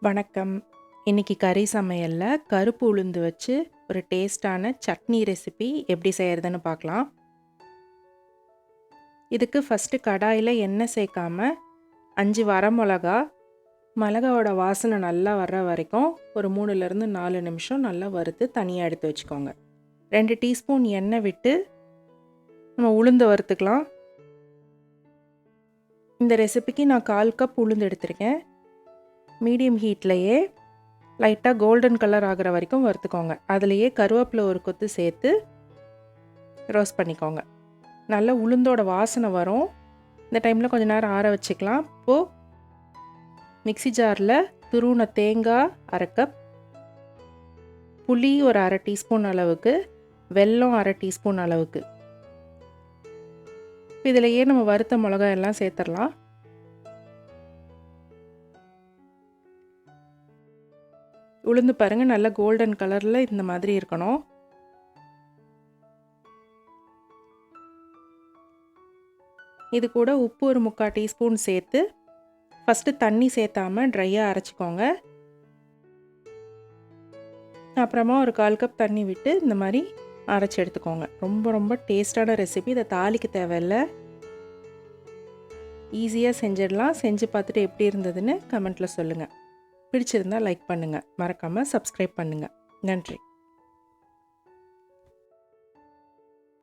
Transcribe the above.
வணக்கம். இன்னைக்கு கறி சமையல்ல கருப்பு உளுந்து வச்சு ஒரு டேஸ்டான சட்னி ரெசிபி எப்படி செய்யறதுன்னு பார்க்கலாம். இதுக்கு ஃபஸ்ட்டு கடாயில் எண்ணெய் சேர்க்காம 5 வரமிளகா, மிளகாவோட வாசனை நல்லா வர்ற வரைக்கும் ஒரு 3லேருந்து 4 நிமிஷம் நல்லா வறுத்து தனியாக எடுத்து வச்சுக்கோங்க. 2 டீஸ்பூன் எண்ணெய் விட்டு நம்ம உளுந்து வறுத்துக்கலாம். இந்த ரெசிபிக்கு நான் 1/4 கப் உளுந்து எடுத்திருக்கேன். மீடியம் ஹீட்லேயே லைட்டாக கோல்டன் கலர் ஆகிற வரைக்கும் வறுத்துக்கோங்க. அதுலேயே கருவேப்பிலை ஒரு கொத்து சேர்த்து ரோஸ்ட் பண்ணிக்கோங்க. நல்லா உளுந்தோட வாசனை வரும். இந்த டைமில் கொஞ்சம் நேரம் ஆற வச்சுக்கலாம். இப்போது மிக்ஸி ஜாரில் துருவின தேங்காய் 1/2 கப், புளி ஒரு 1/2 டீஸ்பூன் அளவுக்கு, வெல்லம் 1/2 டீஸ்பூன் அளவுக்கு. இதிலேயே நம்ம வறுத்த மிளகாய் எல்லாம் சேர்த்துடலாம். உளுந்து பாருங்கள், நல்லா கோல்டன் கலரில் இந்த மாதிரி இருக்கணும். இது கூட உப்பு ஒரு 3/4 டீஸ்பூன் சேர்த்து ஃபஸ்ட்டு தண்ணி சேர்த்தாம ட்ரையாக அரைச்சிக்கோங்க. அப்புறமா ஒரு 1/4 கப் தண்ணி விட்டு இந்த மாதிரி அரைச்சி எடுத்துக்கோங்க. ரொம்ப ரொம்ப டேஸ்டான ரெசிபி. இதை தாளிக்க தேவையில்லை, ஈஸியாக செஞ்சிடலாம். செஞ்சு பார்த்துட்டு எப்படி இருந்ததுன்னு கமெண்ட்டில் சொல்லுங்கள். பிடிச்சிருந்தால் லைக் பண்ணுங்கள், மறக்காமல் சப்ஸ்கிரைப் பண்ணுங்கள். நன்றி.